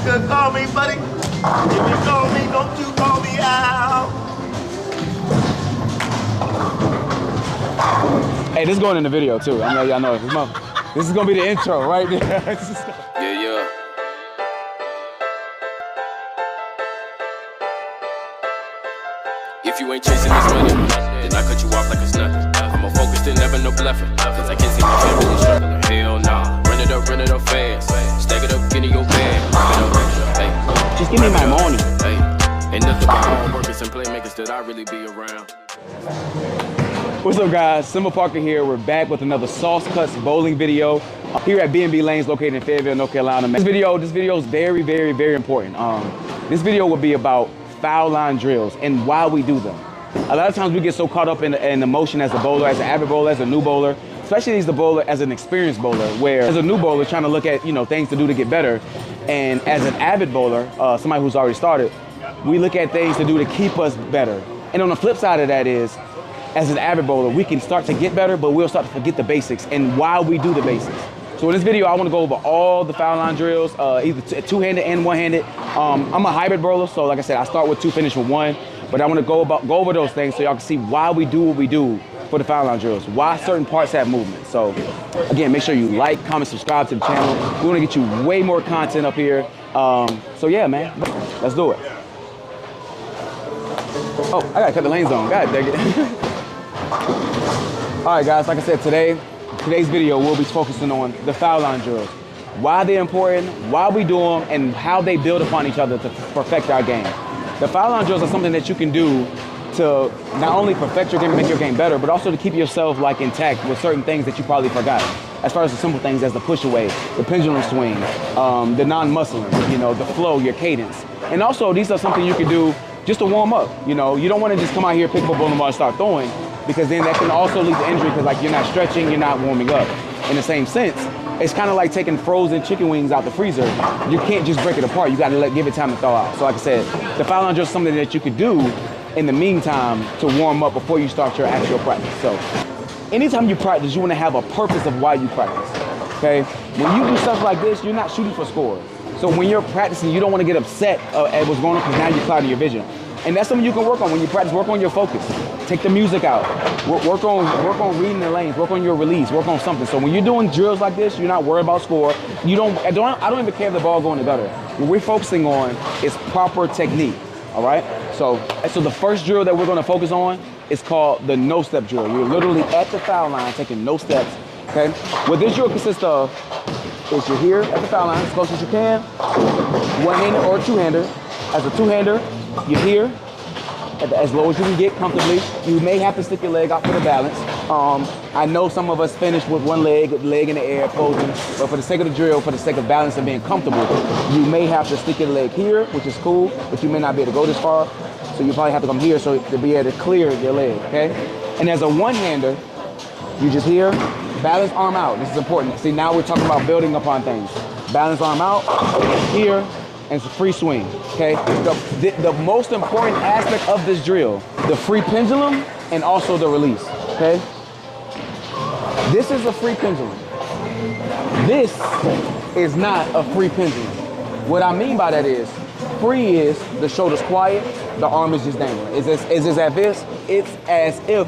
could call me, buddy. If you call me, don't you call me out. Hey, this is going in the video too. I know y'all know this is gonna be the intro right there. Yeah. If you ain't chasing this money, then I cut you off like it's nothing. I'm more focused and never no bluffing, cause I can't see my family struggling. Hell nah, run it up fast. Stack it up, get in your bag. Hey, just give me my money. Hey, ain't nothing but hard workers and playmakers that I really be around. What's up, guys? Simba Parker here. We're back with another Sauce Cutz bowling video here at B&B Lanes, located in Fayetteville, North Carolina. This video is very, very important. This video will be about foul line drills and why we do them. A lot of times we get so caught up in the motion as a bowler, as an avid bowler, as a new bowler, especially as the bowler, as an experienced bowler, where as a new bowler trying to look at things to do to get better, and as an avid bowler, somebody who's already started, we look at things to do to keep us better. And on the flip side of that is, as an avid bowler, we can start to get better, but we'll start to forget the basics and why we do the basics. So in this video, I want to go over all the foul line drills, either two-handed and one-handed. I'm a hybrid bowler, so like I said, I start with two, finish with one. But I want to go over those things so y'all can see why we do what we do for the foul line drills, why certain parts have movement. So again, make sure you like, comment, subscribe to the channel. We want to get you way more content up here. So yeah, man, let's do it. Oh, I gotta cut the lanes on. God dang it. All right, guys, like I said, today's video we'll be focusing on the foul line drills, why they're important, why we do them, and how they build upon each other to perfect our game. The foul line drills are something that you can do to not only perfect your game and make your game better, but also to keep yourself intact with certain things that you probably forgot. As far as the simple things as the push away, the pendulum swing, the non-muscling, the flow, your cadence. And also these are something you can do just to warm up. You don't want to just come out here, pick up a bowling ball and start throwing, because then that can also lead to injury because you're not stretching, you're not warming up. In the same sense, it's kind of like taking frozen chicken wings out the freezer. You can't just break it apart. You got to give it time to thaw out. So like I said, the foul line drill is something that you could do in the meantime to warm up before you start your actual practice. So anytime you practice, you want to have a purpose of why you practice, okay? When you do stuff like this, you're not shooting for scores. So when you're practicing, you don't want to get upset at what's going on because now you're clouding your vision. And that's something you can work on when you practice. Work on your focus. Take the music out. Work on reading the lanes. Work on your release. Work on something. So when you're doing drills like this, you're not worried about score. I don't even care if the ball going to gutter. What we're focusing on is proper technique. All right. So the first drill that we're going to focus on is called the no-step drill. You're literally at the foul line taking no steps. Okay. What this drill consists of is you're here at the foul line as close as you can, one-hander or two-hander. As a two-hander, you're here as low as you can get comfortably. You may have to stick your leg out for the balance. I know some of us finish with one leg in the air, posing, but for the sake of the drill, for the sake of balance and being comfortable, you may have to stick your leg here, which is cool, but you may not be able to go this far. So you probably have to come here so to be able to clear your leg, okay? And as a one-hander, you just here, balance arm out. This is important. See, now we're talking about building upon things. Balance arm out, here, and it's a free swing, okay? The most important aspect of this drill, the free pendulum and also the release, okay? This is a free pendulum. This is not a free pendulum. What I mean by that is, free is the shoulder's quiet, the arm is just dangling. Is this at this? It's as if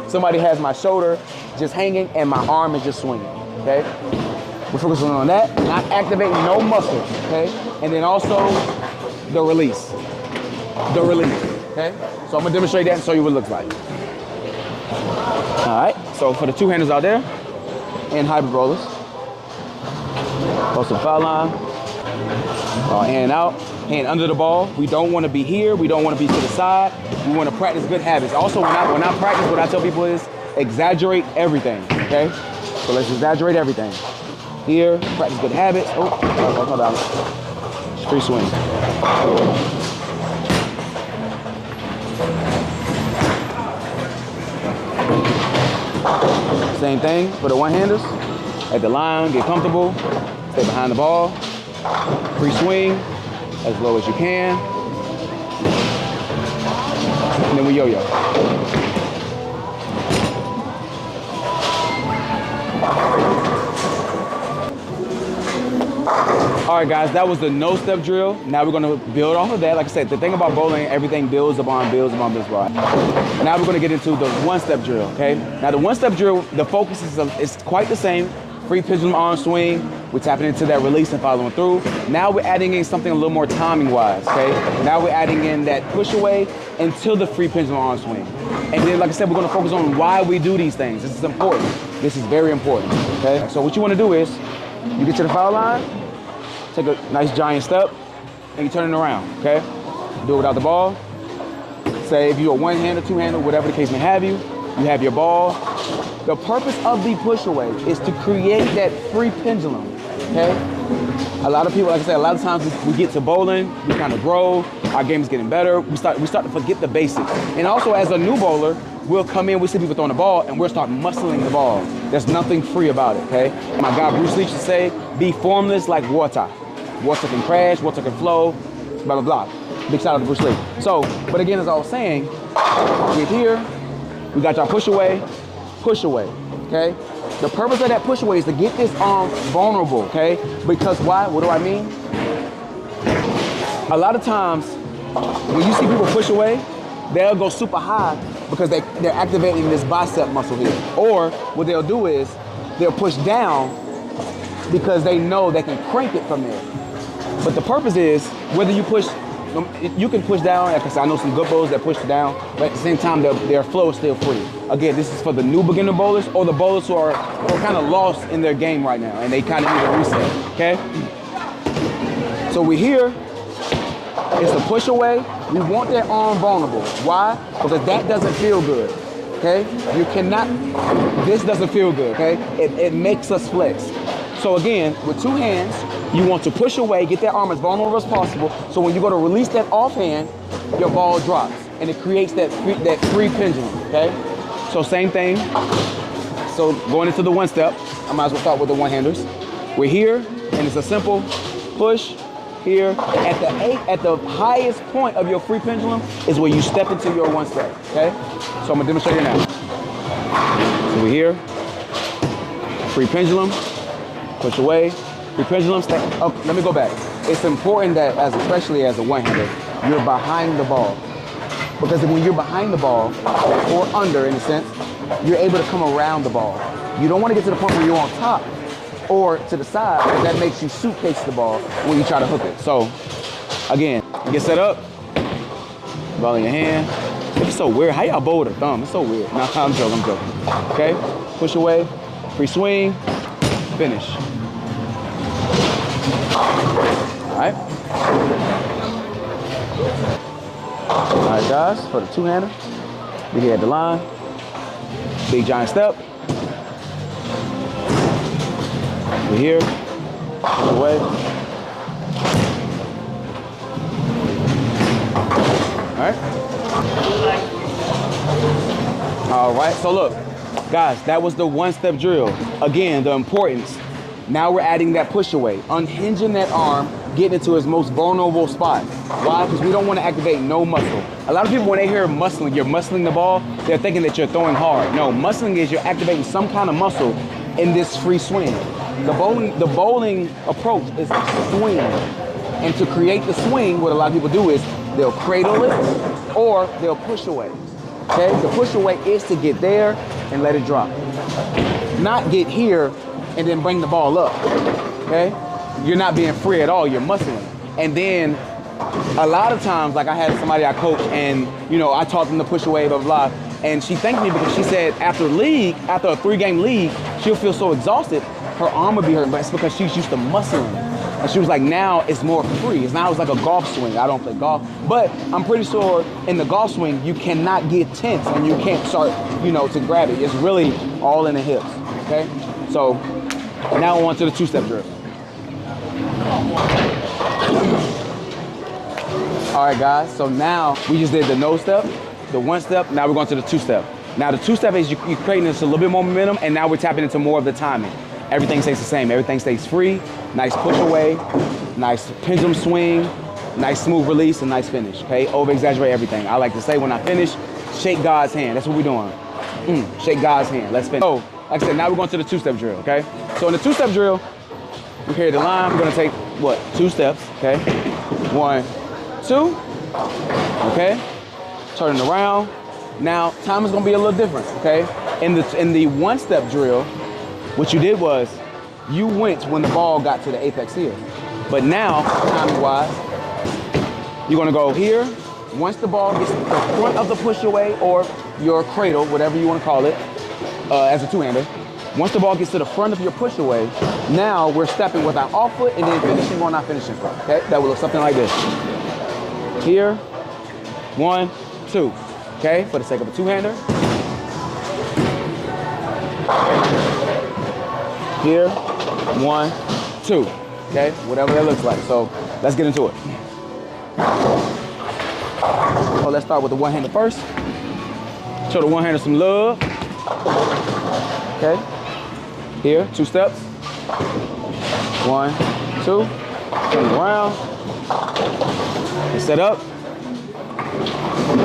somebody has my shoulder just hanging and my arm is just swinging, okay? We're focusing on that, not activating no muscles, okay? And then also the release, okay? So I'm gonna demonstrate that and show you what it looks like. All right, so for the two-handers out there and hybrid rollers, close to the foul line, hand out, hand under the ball. We don't wanna be here, we don't wanna be to the side. We wanna practice good habits. Also, when I practice, what I tell people is exaggerate everything, okay? So let's exaggerate everything. Here, practice good habits. Oh, down. Free swing. Same thing for the one-handers. At the line, get comfortable. Stay behind the ball. Free swing, as low as you can. And then we yo-yo. All right, guys, that was the no-step drill. Now we're gonna build off of that. Like I said, the thing about bowling, everything builds upon. Now we're gonna get into the one-step drill, okay? Now the one-step drill, the focus is quite the same. Free pendulum arm swing, we're tapping into that release and following through. Now we're adding in something a little more timing-wise, okay? Now we're adding in that push away until the free pendulum arm swing. And then, like I said, we're gonna focus on why we do these things. This is important. This is very important, okay? So what you wanna do is, you get to the foul line, take a nice giant step, and you turn it around, okay? Do it without the ball. Say if you're a one-hander, two-hander, whatever the case may have you have your ball. The purpose of the push away is to create that free pendulum, okay? A lot of people, like I said, a lot of times we get to bowling, we kind of grow, our game is getting better, we start to forget the basics. And also as a new bowler, we'll come in, we see people throwing the ball, and we'll start muscling the ball. There's nothing free about it, okay? My guy Bruce Lee used to say, be formless like water. Water can crash, water can flow, blah, blah, blah. Big shout out to Bruce Lee. So, but again, as I was saying, we're here, we got y'all push away, okay? The purpose of that push away is to get this arm vulnerable, okay? Because why? What do I mean? A lot of times, when you see people push away, they'll go super high because they're activating this bicep muscle here. Or what they'll do is, they'll push down because they know they can crank it from there. But the purpose is, whether you push, you can push down, like I said, I know some good bowlers that push down, but at the same time, their flow is still free. Again, this is for the new beginner bowlers or the bowlers who are kind of lost in their game right now and they kind of need a reset, okay? So we're here, it's a push away. We want that arm vulnerable. Why? Because that doesn't feel good, okay? You cannot, this doesn't feel good, okay? It makes us flex. So again, with two hands, you want to push away, get that arm as vulnerable as possible, so when you go to release that offhand, your ball drops, and it creates that free pendulum, okay? So same thing. So going into the one step, I might as well start with the one-handers. We're here, and it's a simple push here. At the highest point of your free pendulum is where you step into your one step, okay? So I'm gonna demonstrate it now. So we're here, free pendulum, push away, free pendulum, stay. Oh, let me go back. It's important that, especially as a one-hander, you're behind the ball. Because when you're behind the ball, or under in a sense, you're able to come around the ball. You don't want to get to the point where you're on top or to the side, because that makes you suitcase the ball when you try to hook it. So, again, you get set up, ball in your hand. It's so weird. How y'all bowl with a thumb? It's so weird. No, I'm joking. Okay, push away, free swing, finish. All right. All right, guys, for the two-hander, we get at the line, big giant step. We're here, push away. All right, so look, guys, that was the one-step drill. Again, the importance. Now we're adding that push away, unhinging that arm, getting into his most vulnerable spot. Why? Because we don't want to activate no muscle. A lot of people, when they hear muscling, you're muscling the ball, they're thinking that you're throwing hard. No, muscling is you're activating some kind of muscle in this free swing. The bowling approach is swing. And to create the swing, what a lot of people do is they'll cradle it or they'll push away. Okay, the push away is to get there and let it drop. Not get here and then bring the ball up, okay? You're not being free at all, you're muscling. And then a lot of times, like I had somebody I coach and, you know, I taught them to push away, blah, blah, blah. And she thanked me because she said after a 3-game league, she'll feel so exhausted, her arm would be hurting, but it's because she's used to muscling. And she was like, now it's more free. It's like a golf swing. I don't play golf, but I'm pretty sure in the golf swing, you cannot get tense and you can't start, you know, to grab it. It's really all in the hips, okay? So now on to the two-step drill. All right, guys, so now we just did the no step, the one step, now we're going to the two-step. Now the two-step is you're creating this a little bit more momentum, and now we're tapping into more of the timing. Everything stays the same, everything stays free, nice push away, nice pendulum swing, nice smooth release, and nice finish, okay? Over-exaggerate everything. I like to say when I finish, shake God's hand, that's what we're doing. Shake God's hand, let's finish. So, like I said, now we're going to the two-step drill, okay? So in the two-step drill, We're here at the line. We're gonna take, what, 2 steps, okay? 1, 2, okay? Turning around. Now, time is gonna be a little different, okay? In the 1-step drill, what you did was, you went when the ball got to the apex here. But now, timing-wise, you're gonna go here. Once the ball gets to the front of the push away or your cradle, whatever you wanna call it, as a 2-hander, once the ball gets to the front of your push away, now we're stepping with our off foot and then finishing on our finishing foot, okay? That will look something like this. Here, 1, 2, okay? For the sake of a 2-hander. Here, 1, 2, okay? Whatever that looks like. So let's get into it. So let's start with the 1-hander first. Show the 1-hander some love. Okay. Here, 2 steps. 1, 2. Turn around. And set up.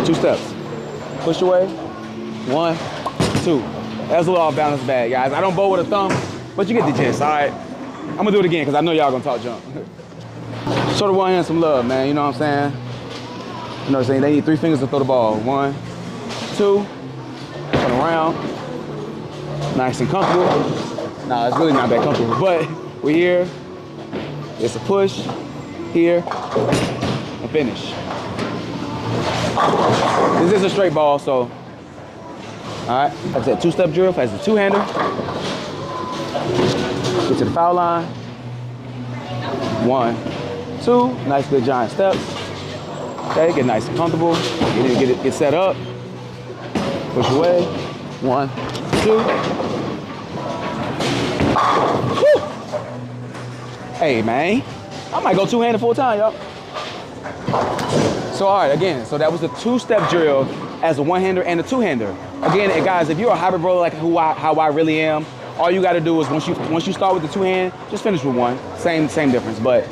2 steps. Push away. 1, 2. That's a little off balance bad, guys. I don't bowl with a thumb, but you get the gist, all right? I'm gonna do it again because I know y'all gonna talk jump. Show the 1-hander some love, man. You know what I'm saying? You know what I'm saying? They need 3 fingers to throw the ball. 1, 2. Turn around. Nice and comfortable. Nah, it's really not that comfortable, but we're here. It's a push, here, and finish. This is a straight ball, so, all right. Like I said, 2-step drill as a 2-hander. Get to the foul line. 1, 2, nice good giant steps. Okay, get nice and comfortable. Get set up. Push away. 1, 2. Whew. Hey man, I might go 2-handed full time, y'all. So all right, again, so that was the 2-step drill as a 1-hander and a 2-hander. Again, guys, if you're a hybrid bowler like how I really am, all you got to do is once you start with the 2-hand, just finish with 1. Same difference, but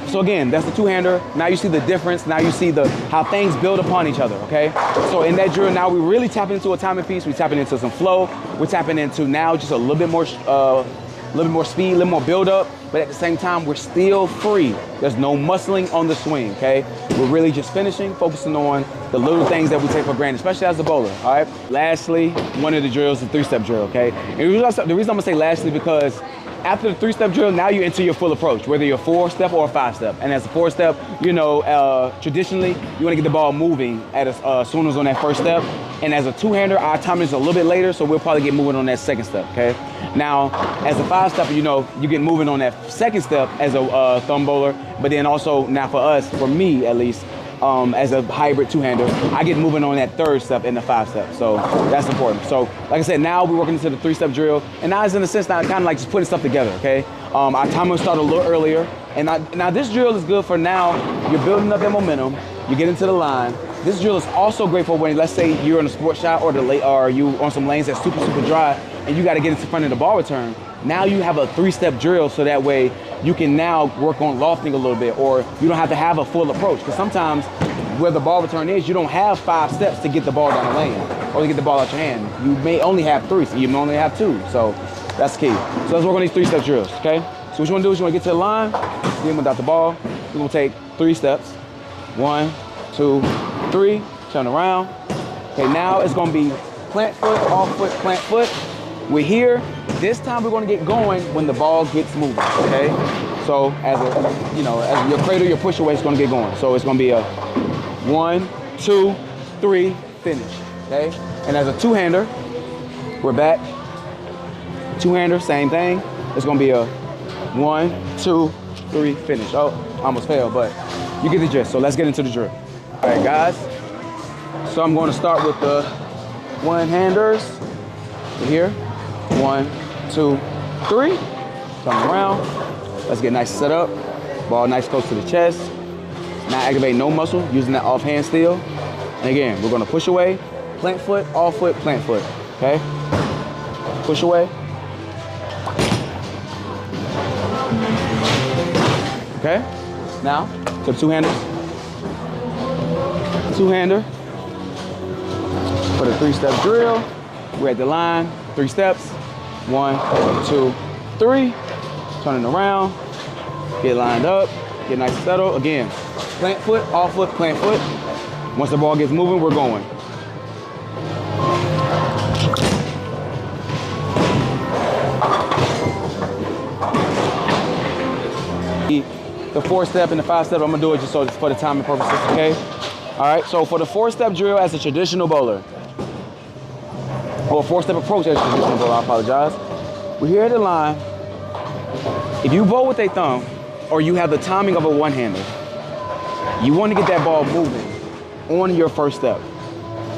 so again, that's the 2-hander. Now you see the difference. Now you see how things build upon each other, okay? So in that drill, now we really tapping into a timing piece. We're tapping into some flow. We're tapping into now just a little bit more speed, a little more build up, but at the same time, we're still free. There's no muscling on the swing, okay? We're really just finishing, focusing on the little things that we take for granted, especially as a bowler, all right? Lastly, one of the drills is the 3-step drill, okay? And the reason I'm gonna say lastly because after the 3-step drill, now you're into your full approach, whether you're a 4-step or a 5-step. And as a 4-step, you know, traditionally, you wanna get the ball moving as soon as on that 1st step. And as a 2-hander, our timing is a little bit later, so we'll probably get moving on that 2nd step, okay? Now, as a 5-stepper, you know, you get moving on that 2nd step as a thumb bowler, but then also now for us, for me at least, as a hybrid 2-hander, I get moving on that 3rd step in the 5-step. So that's important. So like I said, now we're working into the 3-step drill, and now it's in a sense now kind of like just putting stuff together, okay? Our timer started a little earlier, and now this drill is good for now. You're building up that momentum. You get into the line. This drill is also great for when, let's say, you're in a sports shot or you on some lanes that's super dry, and you got to get into front of the ball return. Now you have a 3-step drill, so that way you can now work on lofting a little bit, or you don't have to have a full approach. Because sometimes where the ball return is, you don't have 5 steps to get the ball down the lane or to get the ball out your hand. You may only have 3, so you may only have 2. So that's key. So let's work on these 3-step drills, okay? So what you want to do is you want to get to the line, then without the ball, you're going to take 3 steps. 1, 2, 3, turn around. Okay, now it's going to be plant foot, off foot, plant foot. We're here. This time we're going to get going when the ball gets moving, okay? So as your cradle, your push away is going to get going. So it's going to be a 1, 2, 3, finish, okay? And as a 2-hander, we're back. 2-hander, same thing. It's going to be a 1, 2, 3, finish. Oh, I almost failed, but you get the gist. So let's get into the drill. All right, guys. So I'm going to start with the 1-handers. Here, 1, 2, 3. Turn around. Let's get nice and set up. Ball nice close to the chest. Not activate no muscle, using that offhand still. And again, we're going to push away, plant foot, off foot, plant foot. Okay? Push away. Okay? Now, to the 2-handers. 2-hander. For the 3-step drill, we're at the line, 3 steps. 1, 2, 3. Turning around. Get lined up, get nice and settled. Again, plant foot, off foot, plant foot. Once the ball gets moving, we're going. The 4-step and the 5-step, I'm gonna do it just so for the timing purposes, okay? All right, so for the 4-step drill as a traditional bowler, or 4-step approach as a traditional bowler, I apologize. We're here at the line. If you bowl with a thumb, or you have the timing of a one-hander, you want to get that ball moving on your first step.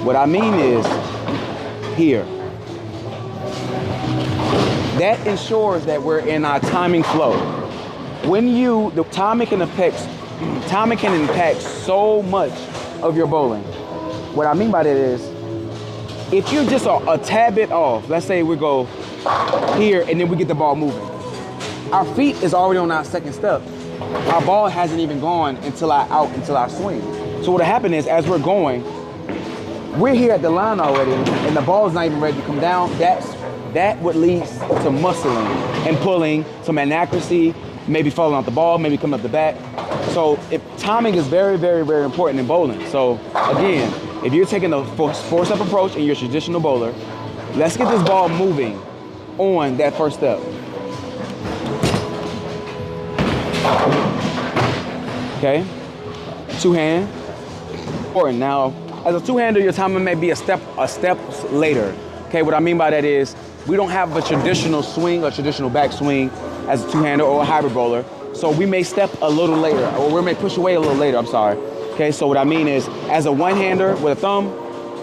What I mean is here. That ensures that we're in our timing flow. The timing can impact so much of your bowling. What I mean by that is, if you're just a tad bit off, let's say we go here and then we get the ball moving. Our feet is already on our second step. Our ball hasn't even gone until our swing. So what'll happen is, as we're going, we're here at the line already and the ball is not even ready to come down. That would lead to muscling and pulling, some inaccuracy, maybe falling off the ball, maybe coming up the back. So timing is very, very, very important in bowling. So again, if you're taking a 4-step approach and you're a traditional bowler, let's get this ball moving on that first step. Okay, 2-hand. Important. Now, as a 2-hander, your timing may be a step later. Okay, what I mean by that is, we don't have a traditional swing or traditional back swing as a 2-hander or a hybrid bowler. So we may step a little later, or we may push away a little later, I'm sorry. Okay, so what I mean is, as a one-hander with a thumb,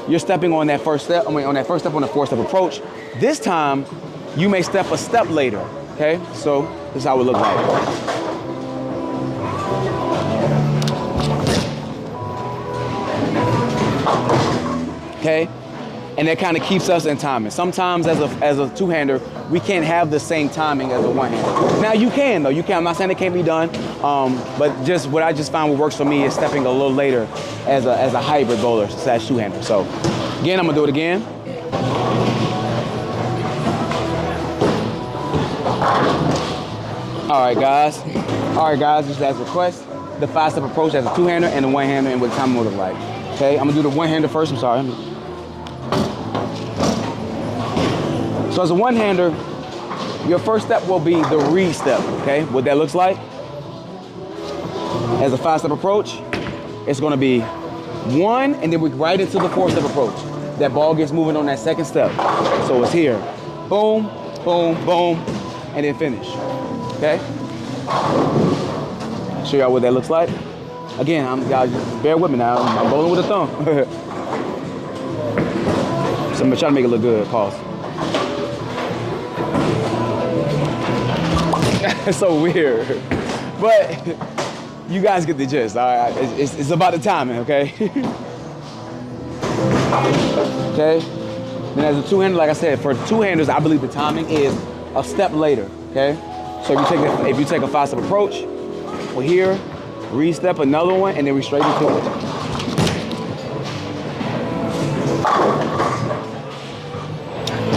you're stepping on that first step, on the 4-step approach. This time, you may step a step later, okay? So this is how it looks like. Okay? And that kind of keeps us in timing. Sometimes as a 2-hander, we can't have the same timing as a one-hander. Now you can though, you can. I'm not saying it can't be done, but just what I just found what works for me is stepping a little later as a hybrid bowler / 2-hander. So again, I'm gonna do it again. All right guys, just as request, the 5-step approach as a 2-hander and a 1-hander and what the timing would look like. Okay, I'm gonna do the 1-hander first, I'm sorry. So as a 1-hander, your first step will be the read step, okay? What that looks like. As a 5-step approach, it's gonna be 1, and then we're right into the 4-step approach. That ball gets moving on that second step. So it's here, boom, boom, boom, and then finish, okay? Show y'all what that looks like. Again, y'all just bear with me now. I'm bowling with a thumb. So I'm gonna try to make it look good, pause. It's so weird, but you guys get the gist. All right, it's about the timing, okay? Okay. Then as a 2-hander, like I said, for 2-handers, I believe the timing is a step later. Okay. So if you take a 5-step approach, we're here, re-step another one, and then we straight into it.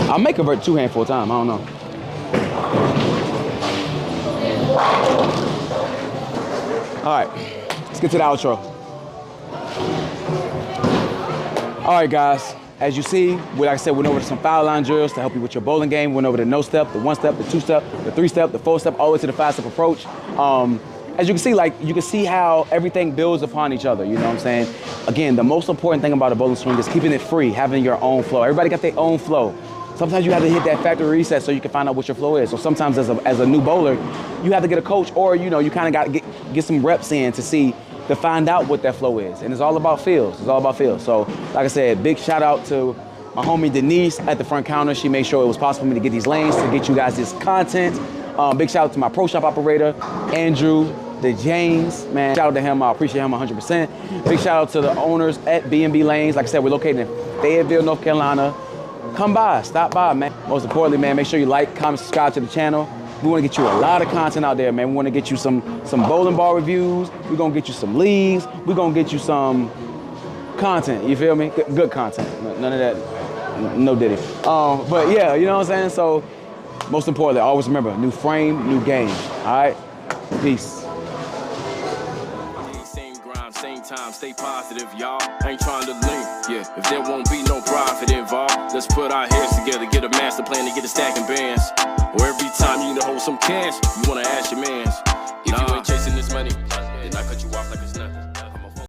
I'll make a 2-hand full time. I don't know. All right, let's get to the outro. All right, guys, as you see, like I said, we went over some foul line drills to help you with your bowling game. We went over the no step, the 1-step, the 2-step, the 3-step, the 4-step, all the way to the 5-step approach. As you can see, you can see how everything builds upon each other, you know what I'm saying? Again, the most important thing about a bowling swing is keeping it free, having your own flow. Everybody got their own flow. Sometimes you have to hit that factory reset so you can find out what your flow is. So sometimes as a new bowler, you have to get a coach, or you kind of got to get some reps in to find out what that flow is. And it's all about feels. It's all about feels. So like I said, big shout out to my homie Denise at the front counter. She made sure it was possible for me to get these lanes to get you guys this content. Big shout out to my pro shop operator, Andrew, the James, man. Shout out to him. I appreciate him 100%. Big shout out to the owners at B&B Lanes. Like I said, we're located in Fayetteville, North Carolina. Come by, stop by, man. Most importantly, man, make sure you like, comment, subscribe to the channel. We want to get you a lot of content out there, man. We want to get you some bowling ball reviews. We're going to get you some leagues. We're going to get you some content, you feel me? Good content. None of that, no diddy. But yeah, you know what I'm saying? So most importantly, always remember, new frame, new game, all right? Peace. time, stay positive, y'all. I ain't trying to link, yeah. If there won't be no profit involved, let's put our heads together, get a master plan to get a stacking bands. Or every time you need to hold some cash, you wanna ask your mans.